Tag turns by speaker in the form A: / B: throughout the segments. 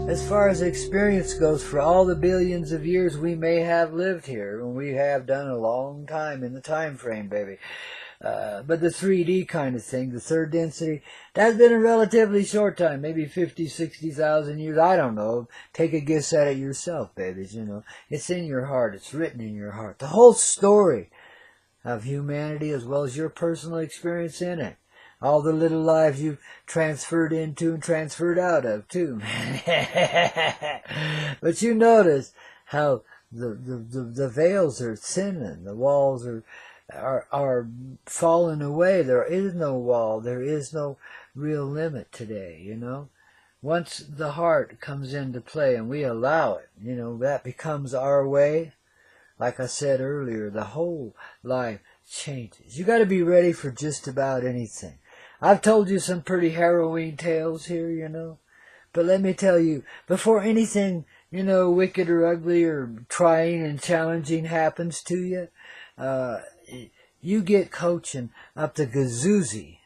A: as far as experience goes, for all the billions of years we may have lived here, and we have done a long time in the time frame, baby. But the 3D kind of thing, the third density, that's been a relatively short time, maybe 50, 60,000 years, I don't know. Take a guess at it yourself, babies, you know. It's in your heart, it's written in your heart. The whole story of humanity as well as your personal experience in it. All the little lives you've transferred into and transferred out of, too. But you notice how the veils are thinning, the walls are falling away. There is no wall. There is no real limit today, you know. Once the heart comes into play and we allow it, you know, that becomes our way. Like I said earlier, the whole life changes. You got to be ready for just about anything. I've told you some pretty harrowing tales here, you know. But let me tell you, before anything, you know, wicked or ugly or trying and challenging happens to you, you get coaching up the gazoozy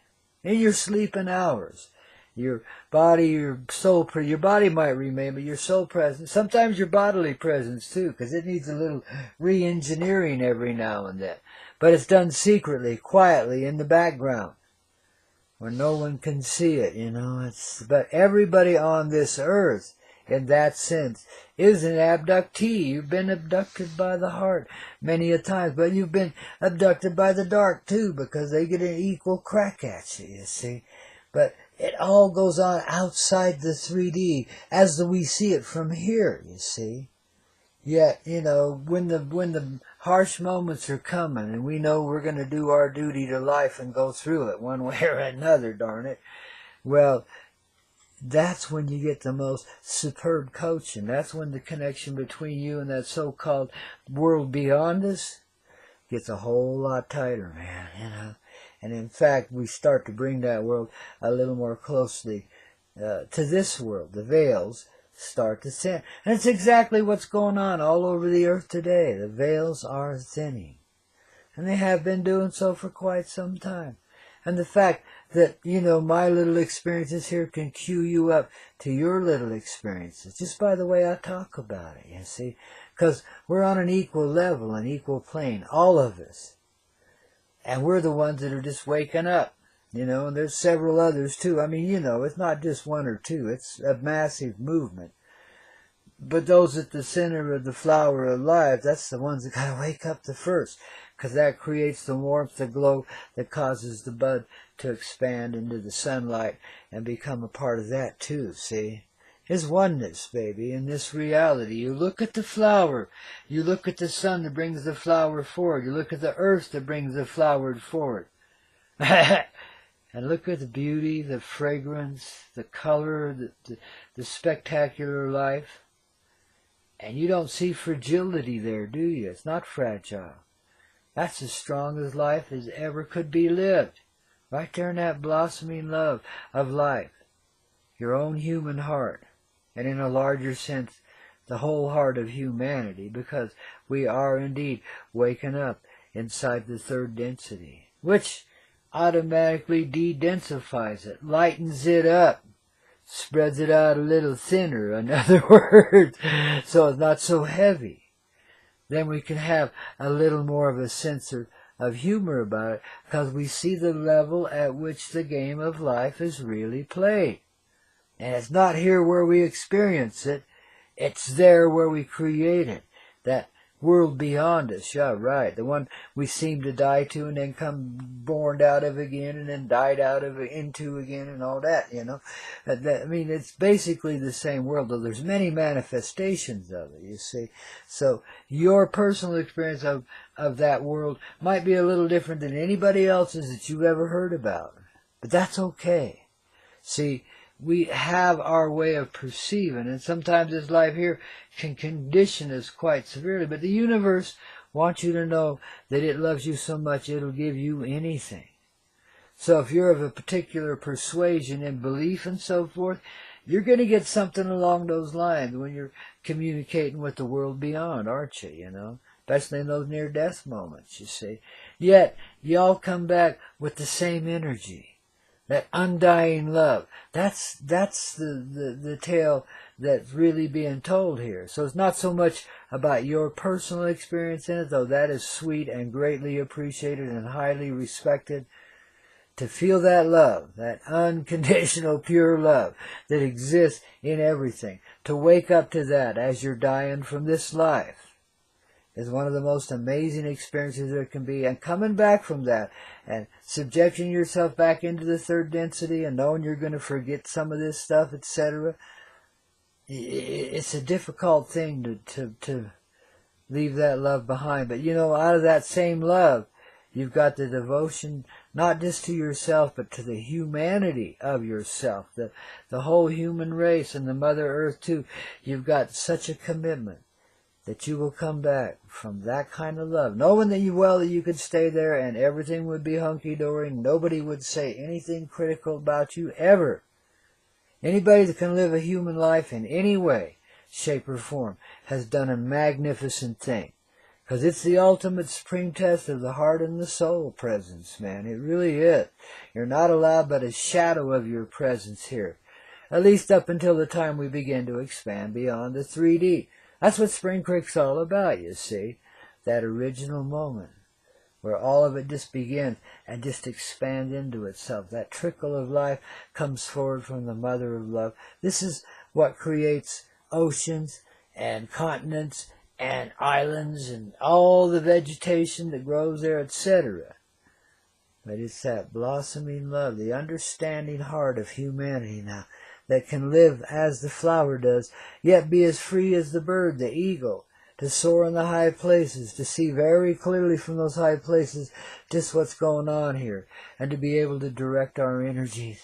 A: in your sleeping hours. Your body, your soul, your body might remain, but your soul presence, sometimes your bodily presence too, because it needs a little re-engineering every now and then. But it's done secretly, quietly, in the background, where no one can see it, you know. But everybody on this earth, in that sense, is an abductee. You've been abducted by the heart many a times, but you've been abducted by the dark too, because they get an equal crack at you, you see. But it all goes on outside the 3D as we see it from here, you see. Yet, you know, when the harsh moments are coming and we know we're going to do our duty to life and go through it one way or another, darn it, well, that's when you get the most superb coaching. That's when the connection between you and that so-called world beyond us gets a whole lot tighter, man, you know. And in fact, we start to bring that world a little more closely to this world. The veils start to thin. And it's exactly what's going on all over the earth today. The veils are thinning. And they have been doing so for quite some time. And the fact that, you know, my little experiences here can cue you up to your little experiences, just by the way I talk about it, you see. Because we're on an equal level, an equal plane, all of us. And we're the ones that are just waking up, you know, and there's several others too. I mean, you know, it's not just one or two. It's a massive movement. But those at the center of the flower of life, that's the ones that got to wake up the first, because that creates the warmth, the glow that causes the bud to expand into the sunlight and become a part of that too, see? Is oneness, baby, in this reality. You look at the flower. You look at the sun that brings the flower forward. You look at the earth that brings the flower forward. And look at the beauty, the fragrance, the color, the spectacular life. And you don't see fragility there, do you? It's not fragile. That's as strong as life as ever could be lived. Right there in that blossoming love of life. Your own human heart. And in a larger sense, the whole heart of humanity, because we are indeed waking up inside the third density, which automatically de-densifies it, lightens it up, spreads it out a little thinner, in other words, so it's not so heavy. Then we can have a little more of a sense of humor about it, because we see the level at which the game of life is really played. And it's not here where we experience it. It's there where we create it. That world beyond us, yeah, right. The one we seem to die to and then come born out of again and then died out of into again and all that, you know. I mean, it's basically the same world, though there's many manifestations of it, you see. So your personal experience of that world might be a little different than anybody else's that you've ever heard about. But that's okay. See, we have our way of perceiving, and sometimes this life here can condition us quite severely. But the universe wants you to know that it loves you so much it'll give you anything. So if you're of a particular persuasion and belief and so forth, you're going to get something along those lines when you're communicating with the world beyond, aren't you, you know? Especially in those near-death moments, you see. Yet, you all come back with the same energy. that undying love. That's the tale that's really being told here. So it's not so much about your personal experience in it, though that is sweet and greatly appreciated and highly respected. To feel that love, that unconditional pure love that exists in everything. To wake up to that as you're dying from this life is one of the most amazing experiences there can be. And coming back from that and subjecting yourself back into the third density and knowing you're going to forget some of this stuff, etc. It's a difficult thing to leave that love behind. But you know, out of that same love, you've got the devotion not just to yourself, but to the humanity of yourself, the whole human race and the Mother Earth too. You've got such a commitment that you will come back from that kind of love, knowing that you could stay there and everything would be hunky-dory. Nobody would say anything critical about you ever. Anybody that can live a human life in any way, shape, or form has done a magnificent thing. Because it's the ultimate supreme test of the heart and the soul presence, man. It really is. You're not allowed but a shadow of your presence here. At least up until the time we begin to expand beyond the 3D. That's what Spring Crick's all about, you see. That original moment where all of it just begins and just expands into itself. That trickle of life comes forward from the Mother of Love. This is what creates oceans and continents and islands and all the vegetation that grows there, etc. But it's that blossoming love, the understanding heart of humanity now, that can live as the flower does, yet be as free as the bird, the eagle, to soar in the high places, to see very clearly from those high places just what's going on here, and to be able to direct our energies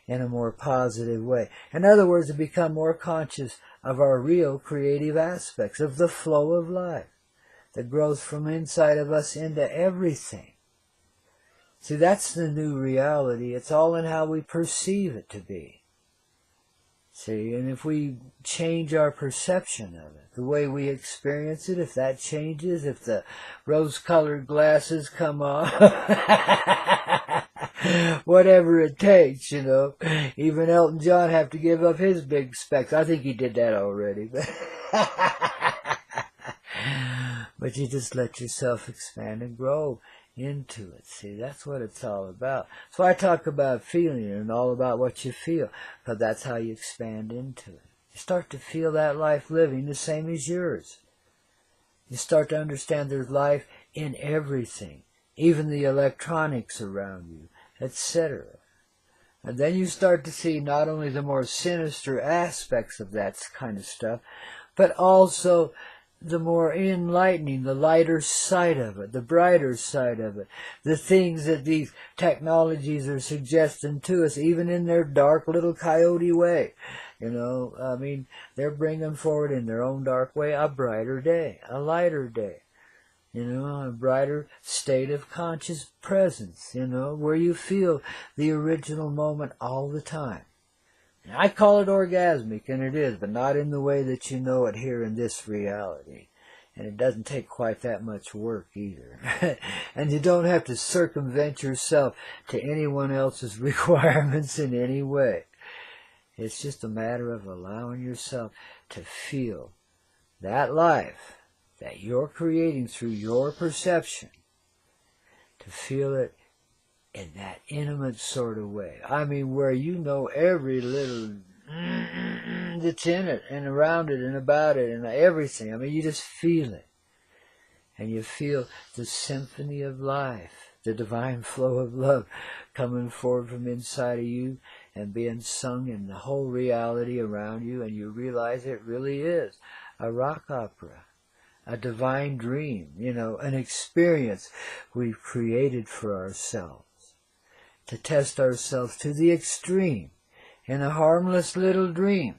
A: in a more positive way. In other words, to become more conscious of our real creative aspects, of the flow of life that grows from inside of us into everything. See, that's the new reality. It's all in how we perceive it to be. See, and if we change our perception of it, the way we experience it, if that changes, if the rose-colored glasses come off, whatever it takes, you know. Even Elton John have to give up his big specs. I think he did that already. But you just let yourself expand and grow into it. See, that's what it's all about. So I talk about feeling and all about what you feel, because that's how you expand into it. You start to feel that life living the same as yours. You start to understand there's life in everything, even the electronics around you, etc. And then you start to see not only the more sinister aspects of that kind of stuff, but also the more enlightening, the lighter side of it, the brighter side of it, the things that these technologies are suggesting to us, even in their dark little coyote way. You know, I mean, they're bringing forward in their own dark way a brighter day, a lighter day. You know, a brighter state of conscious presence, you know, where you feel the original moment all the time. And I call it orgasmic, and it is, but not in the way that you know it here in this reality. And it doesn't take quite that much work either. And you don't have to circumvent yourself to anyone else's requirements in any way. It's just a matter of allowing yourself to feel that life that you're creating through your perception, to feel it in that intimate sort of way. I mean, where you know every little that's in it and around it and about it and everything. I mean, you just feel it. And you feel the symphony of life, the divine flow of love coming forward from inside of you and being sung in the whole reality around you, and you realize it really is a rock opera. A divine dream, you know, an experience we've created for ourselves, to test ourselves to the extreme in a harmless little dream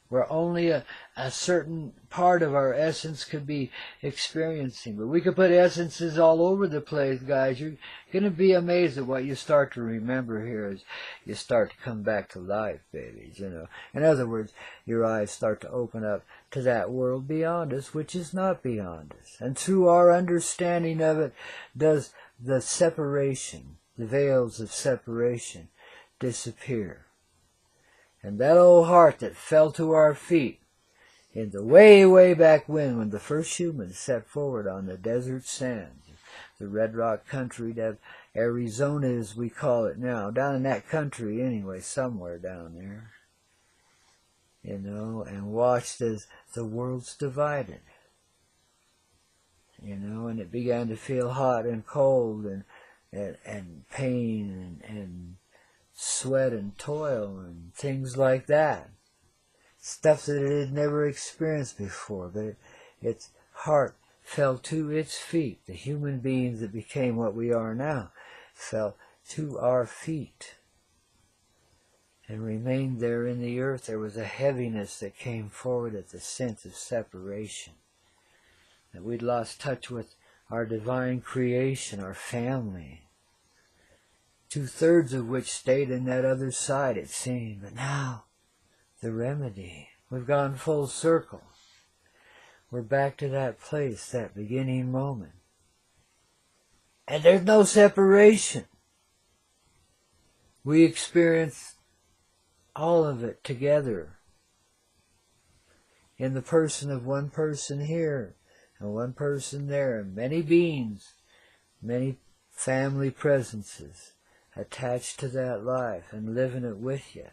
A: where only a certain part of our essence could be experiencing. But we could put essences all over the place, guys. You're going to be amazed at what you start to remember here as you start to come back to life, babies, you know. In other words, your eyes start to open up to that world beyond us, which is not beyond us. And through our understanding of it does the separation, the veils of separation, disappear. And that old heart that fell to our feet in the way, way back when the first humans set forward on the desert sands, the red rock country, that Arizona as we call it now, down in that country anyway, somewhere down there, and watched as the world's divided, and it began to feel hot and cold and pain and sweat and toil and things like that. Stuff that it had never experienced before, but its heart fell to its feet. The human beings that became what we are now fell to our feet and remained there in the earth. There was a heaviness that came forward at the sense of separation, that we'd lost touch with our divine creation, our family, 2/3 of which stayed in that other side, it seemed. But now, the remedy. We've gone full circle. We're back to that place, that beginning moment. And there's no separation. We experience all of it together in the person of one person here and one person there, and many beings, many family presences attached to that life and living it with you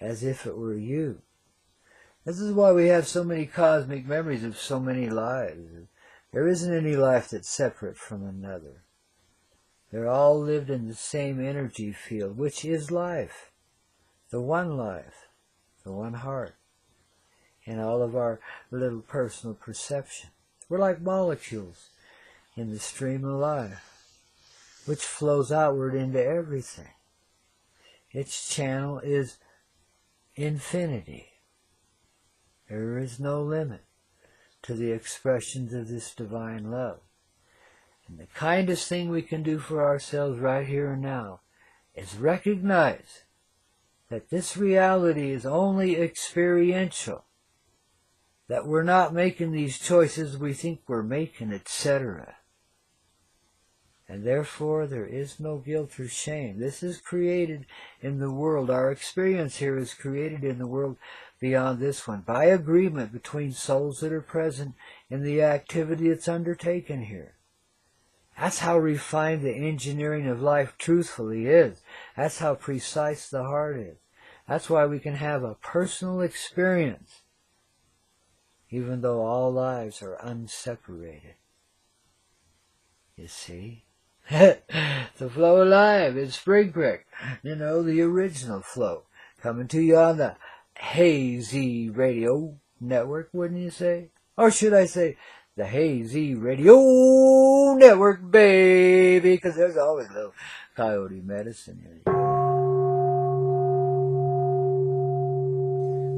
A: as if it were you. This is why we have so many cosmic memories of so many lives. There isn't any life that's separate from another. They're all lived in the same energy field, which is life. The one heart, in all of our little personal perception. We're like molecules in the stream of life, which flows outward into everything. Its channel is infinity. There is no limit to the expressions of this divine love. And the kindest thing we can do for ourselves right here and now is recognize that this reality is only experiential, that we're not making these choices we think we're making, etc. And therefore there is no guilt or shame. This is created in the world. Our experience here is created in the world beyond this one, by agreement between souls that are present in the activity that's undertaken here. That's how refined the engineering of life truthfully is. That's how precise the heart is. That's why we can have a personal experience, even though all lives are unseparated. You see? The flow of life is Spring Crick. The original flow. Coming to you on the Hazy Radio Network, wouldn't you say? Or should I say, the Hazy Radio Network, baby, because there's always a little coyote medicine in it.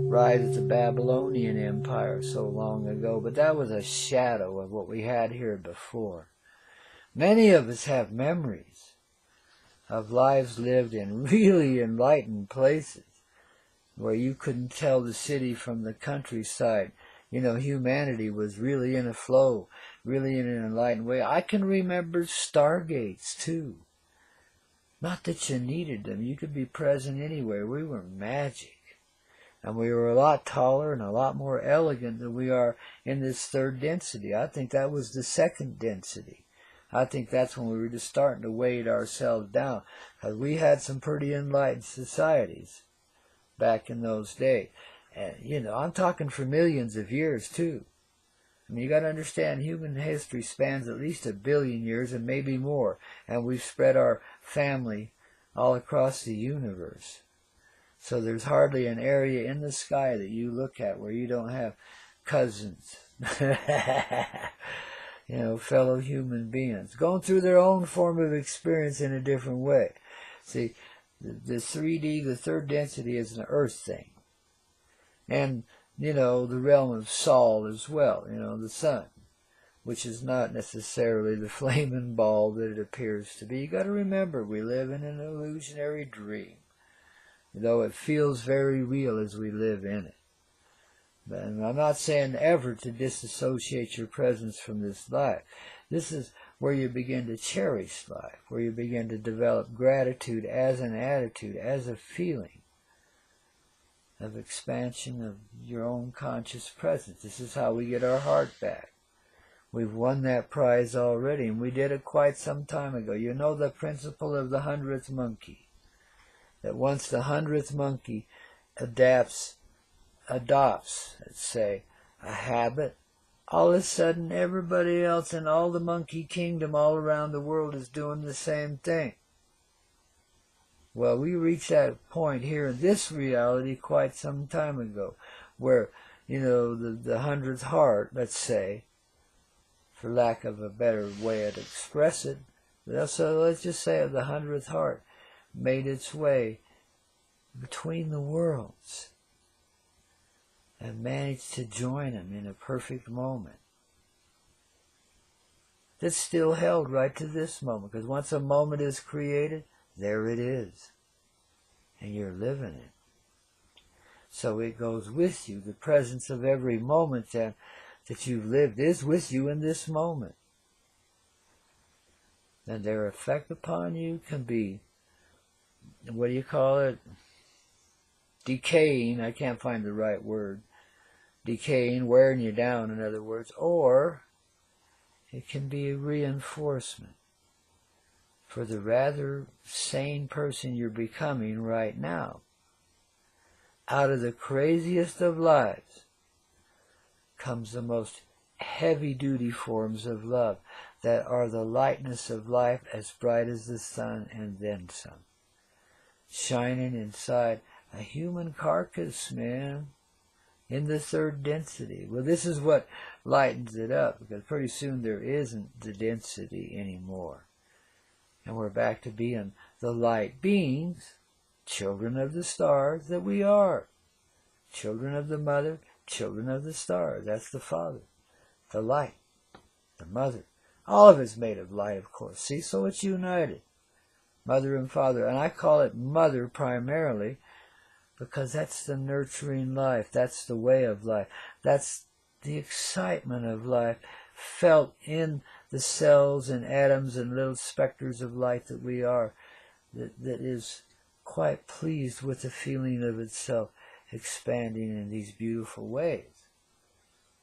A: Rise of the Babylonian Empire so long ago, but that was a shadow of what we had here before. Many of us have memories of lives lived in really enlightened places, where you couldn't tell the city from the countryside. Humanity was really in a flow, really in an enlightened way. I can remember stargates, too. Not that you needed them. You could be present anywhere. We were magic. And we were a lot taller and a lot more elegant than we are in this third density. I think that was the second density. I think that's when we were just starting to weight ourselves down, because we had some pretty enlightened societies back in those days. And, I'm talking for millions of years, too. You got to understand, human history spans at least 1 billion years and maybe more. And we've spread our family all across the universe. So there's hardly an area in the sky that you look at where you don't have cousins, fellow human beings, going through their own form of experience in a different way. See, the 3D, the third density, is an earth thing. And, the realm of Sol as well, the sun, which is not necessarily the flaming ball that it appears to be. You got to remember, we live in an illusionary dream, though it feels very real as we live in it. And I'm not saying ever to disassociate your presence from this life. This is where you begin to cherish life, where you begin to develop gratitude as an attitude, as a feeling of expansion of your own conscious presence. This is how we get our heart back. We've won that prize already, and we did it quite some time ago. You know the principle of the 100th monkey, that once the 100th monkey adopts, let's say, a habit, all of a sudden everybody else in all the monkey kingdom all around the world is doing the same thing. Well, we reached that point here in this reality quite some time ago, where, you know, the 100th heart, let's say, for lack of a better way to express it, so let's just say the 100th heart made its way between the worlds and managed to join them in a perfect moment. That's still held right to this moment, because once a moment is created, there it is, and you're living it. So it goes with you. The presence of every moment that you've lived is with you in this moment. And their effect upon you can be, what do you call it? Decaying. I can't find the right word. Decaying, wearing you down, in other words. Or it can be a reinforcement for the rather sane person you're becoming right now. Out of the craziest of lives comes the most heavy-duty forms of love that are the lightness of life, as bright as the sun and then some, shining inside a human carcass, man, in the third density. Well, this is what lightens it up, because pretty soon there isn't the density anymore. And we're back to being the light beings, children of the stars that we are. Children of the mother, children of the stars. That's the Father, the light, the mother. All of it's made of light, of course. See, so it's united. Mother and Father. And I call it mother primarily because that's the nurturing life. That's the way of life. That's the excitement of life felt in the cells and atoms and little specters of light that we are, that is quite pleased with the feeling of itself expanding in these beautiful ways,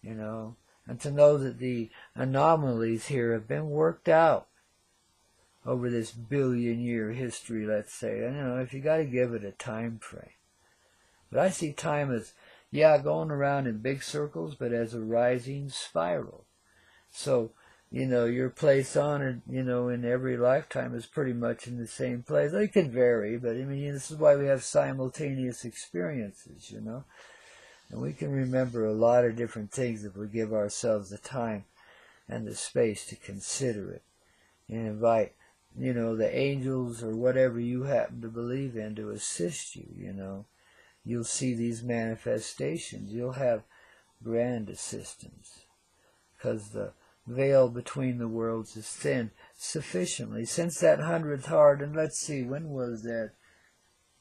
A: you know, and to know that the anomalies here have been worked out over this billion-year history, let's say. And, you know, if you got to give it a time frame. But I see time as, yeah, going around in big circles, but as a rising spiral. So, you know, your place on it, you know, in every lifetime is pretty much in the same place. It can vary, but I mean, this is why we have simultaneous experiences, you know. And we can remember a lot of different things if we give ourselves the time and the space to consider it. And invite, you know, the angels or whatever you happen to believe in to assist you, you know. You'll see these manifestations. You'll have grand assistance, because the veil between the worlds is thin sufficiently. Since that 100th heart, and let's see, when was that?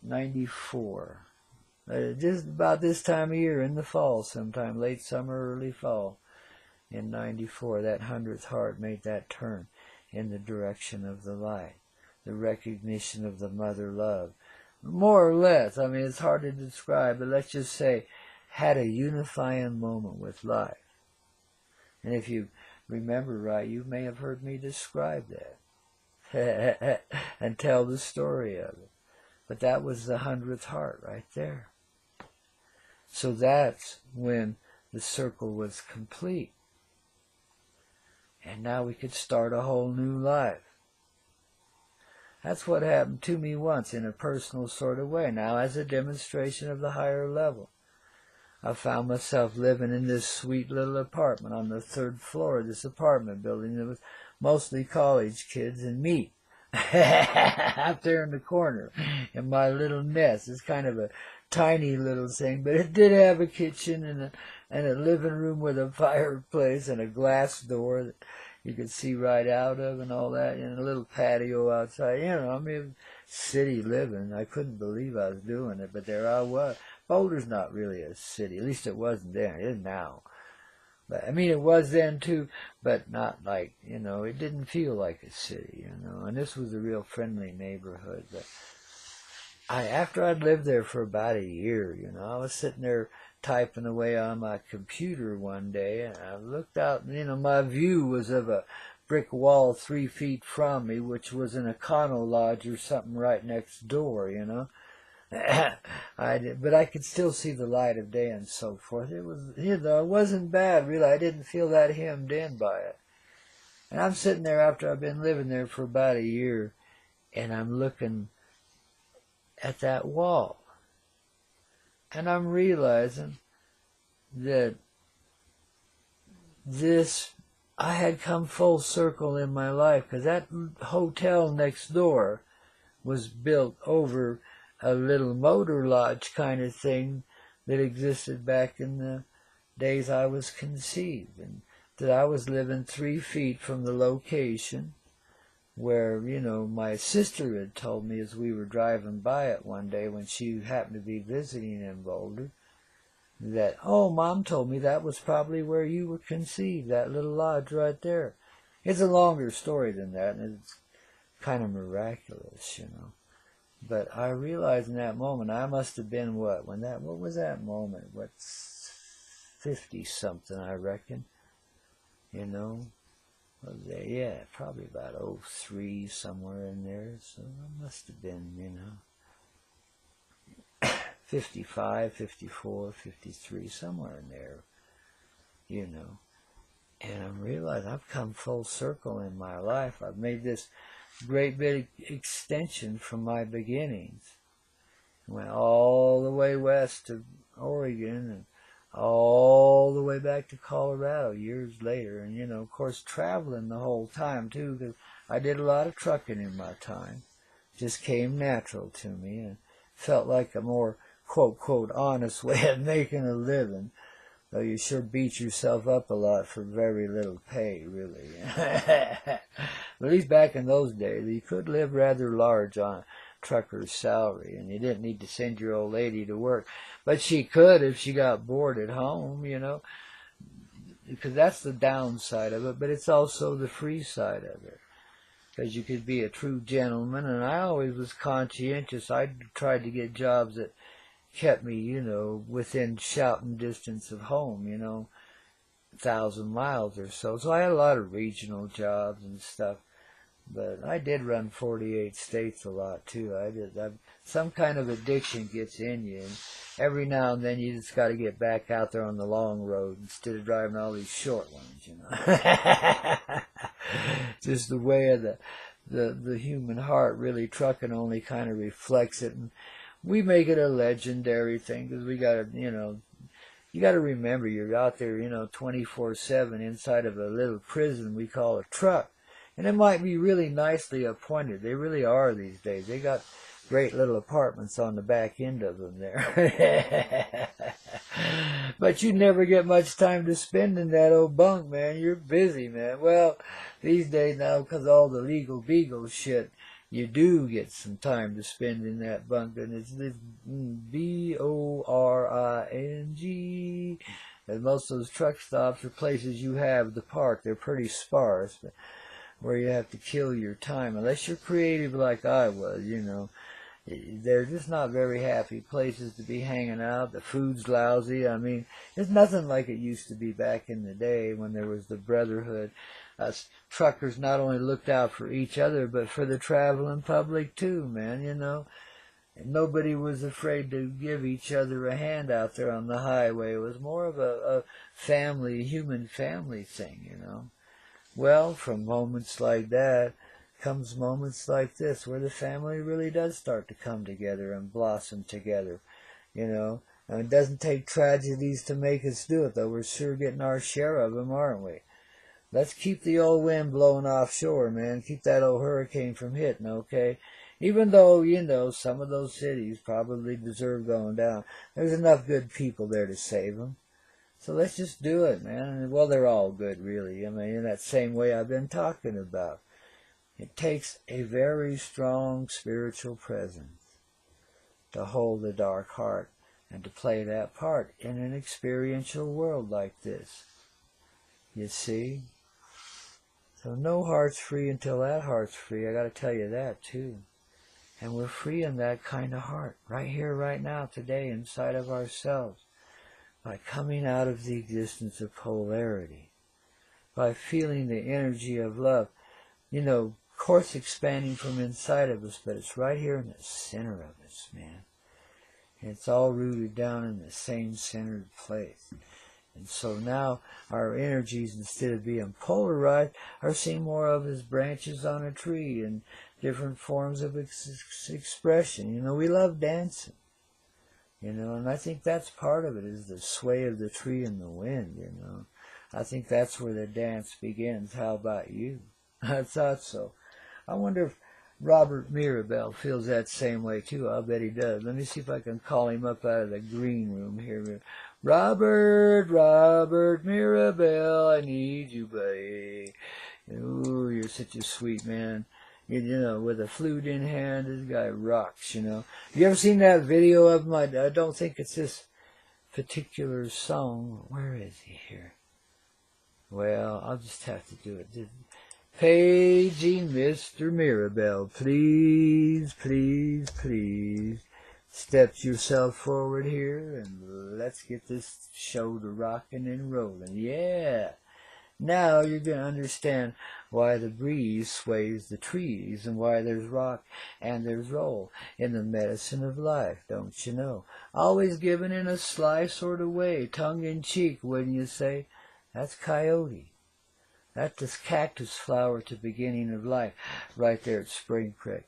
A: 94. Just about this time of year, in the fall sometime, late summer, early fall, in 94, that 100th heart made that turn in the direction of the light, the recognition of the mother love. More or less, I mean, it's hard to describe, but let's just say, had a unifying moment with life. And if you remember right, you may have heard me describe that and tell the story of it. But that was the 100th heart right there. So that's when the circle was complete. And now we could start a whole new life. That's what happened to me once in a personal sort of way. Now, as a demonstration of the higher level, I found myself living in this sweet little apartment on the 3rd floor of this apartment building. It was mostly college kids and me out there in the corner in my little nest. It's kind of a tiny little thing, but it did have a kitchen and a living room with a fireplace and a glass door that you could see right out of and all that, and a little patio outside. You know, I mean, city living. I couldn't believe I was doing it, but there I was. Boulder's not really a city. At least it wasn't then. It is now. But, I mean, it was then too, but not like, it didn't feel like a city, and this was a real friendly neighborhood. But after I'd lived there for about a year, I was sitting there typing away on my computer one day, and I looked out, and, my view was of a brick wall 3 feet from me, which was an Econo Lodge or something right next door, but I could still see the light of day and so forth. It was, it wasn't bad, really. I didn't feel that hemmed in by it. And I'm sitting there after I've been living there for about a year, and I'm looking at that wall. And I'm realizing that I had come full circle in my life, because that hotel next door was built over a little motor lodge kind of thing that existed back in the days I was conceived, and that I was living 3 feet from the location where, my sister had told me as we were driving by it one day when she happened to be visiting in Boulder, that, oh, Mom told me that was probably where you were conceived, that little lodge right there. It's a longer story than that, and it's kind of miraculous, But I realized in that moment, I must have been what was that moment? 50-something, I reckon. Yeah, probably about 03, somewhere in there. So I must have been, 55, 54, 53, somewhere in there, And I'm realizing I've come full circle in my life. I've made this great big extension from my beginnings. Went all the way west to Oregon and all the way back to Colorado years later. And, of course, traveling the whole time, too, because I did a lot of trucking in my time. Just came natural to me and felt like a more, quote, quote, honest way of making a living. Though you sure beat yourself up a lot for very little pay, really. At least back in those days, you could live rather large on a trucker's salary, and you didn't need to send your old lady to work. But she could if she got bored at home, because that's the downside of it, but it's also the free side of it. Because you could be a true gentleman, and I always was conscientious. I tried to get jobs that kept me, within shouting distance of home, 1,000 miles or so. So I had a lot of regional jobs and stuff. But I did run 48 states a lot, too. Some kind of addiction gets in you, and every now and then you just got to get back out there on the long road instead of driving all these short ones, Just the way of the human heart, really. Trucking only kind of reflects it, and we make it a legendary thing, because we got to, you got to remember you're out there, 24/7 inside of a little prison we call a truck. And it might be really nicely appointed. They really are these days. They got great little apartments on the back end of them there. But you never get much time to spend in that old bunk, man. You're busy, man. Well, these days now, because of all the legal beagle shit, you do get some time to spend in that bunk. And it's BORING. And most of those truck stops are places you have to park. They're pretty sparse, but where you have to kill your time. Unless you're creative like I was, They're just not very happy places to be hanging out. The food's lousy. I mean, it's nothing like it used to be back in the day when there was the brotherhood. Us truckers not only looked out for each other, but for the traveling public too, man, And nobody was afraid to give each other a hand out there on the highway. It was more of a human family thing, Well, from moments like that comes moments like this, where the family really does start to come together and blossom together, And it doesn't take tragedies to make us do it, though. We're sure getting our share of them, aren't we? Let's keep the old wind blowing offshore, man. Keep that old hurricane from hitting, okay? Even though, some of those cities probably deserve going down, there's enough good people there to save them. So let's just do it, man. Well, they're all good, really. I mean, in that same way I've been talking about. It takes a very strong spiritual presence to hold the dark heart and to play that part in an experiential world like this. You see? So no heart's free until that heart's free. I got to tell you that too. And we're free in that kind of heart, right here, right now, today, inside of ourselves, by coming out of the existence of polarity, by feeling the energy of love. You know, of course, expanding from inside of us, but it's right here in the center of us, man. And it's all rooted down in the same centered place. And so now our energies, instead of being polarized, are seen more of as branches on a tree and different forms of expression. You know, we love dancing. You know, and I think that's part of it, is the sway of the tree in the wind, you know. I think that's where the dance begins. How about you? I thought so. I wonder if Robert Mirabel feels that same way too. I'll bet he does. Let me see if I can call him up out of the green room here. Robert Mirabel, I need you, buddy. Ooh, you're such a sweet man. You know, with a flute in hand, this guy rocks, you know. You ever seen that video of him? I don't think it's this particular song. Where is he here? Well, I'll just have to do it. Paging Mr. Mirabel, please, please, please. Step yourself forward here and let's get this show to rocking and rolling. Yeah. Now you're going to understand why the breeze sways the trees and why there's rock and there's roll in the medicine of life, don't you know? Always given in a sly sort of way, tongue-in-cheek, wouldn't you say? That's Coyote. That's this cactus flower at the beginning of life, right there at Spring Creek.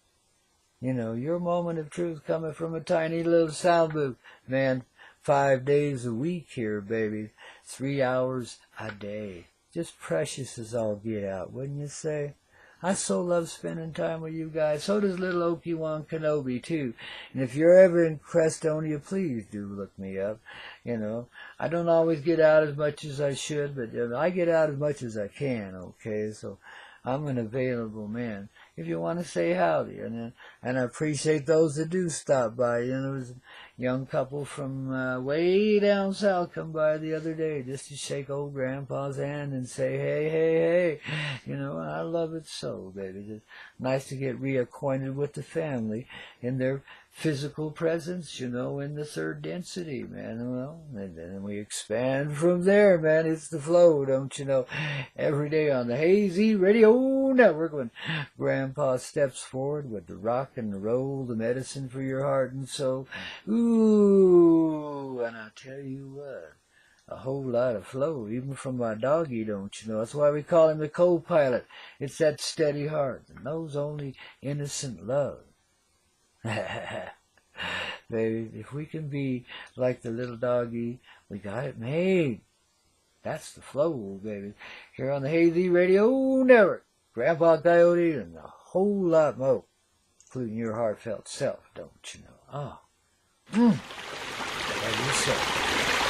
A: You know, your moment of truth coming from a tiny little sound booth. Man, 5 days a week here, baby. 3 hours a day. Just precious as all get out, wouldn't you say? I so love spending time with you guys. So does little Obi-Wan Kenobi, too. And if you're ever in Crestonia, please do look me up. You know, I don't always get out as much as I should, but I get out as much as I can, okay? So I'm an available man. If you want to say howdy, and I appreciate those that do stop by. You know, there was a young couple from way down south come by the other day just to shake old Grandpa's hand and say, hey, hey, hey. You know, I love it so, baby. It's nice to get reacquainted with the family in their physical presence, you know, in the third density, man. Well, and then we expand from there, man. It's the flow, don't you know? Every day on the Hazy Radio Network, when Grandpa steps forward with the rock and the roll, the medicine for your heart and soul. Ooh, and I tell you what, a whole lot of flow, even from my doggy, don't you know? That's why we call him the co-pilot. It's that steady heart that knows only innocent love. Baby, if we can be like the little doggy, we got it made. That's the flow, baby. Here on the Hazy Radio Network, Grandpaw Koyote, and a whole lot more, including your heartfelt self, don't you know? Oh, love yourself.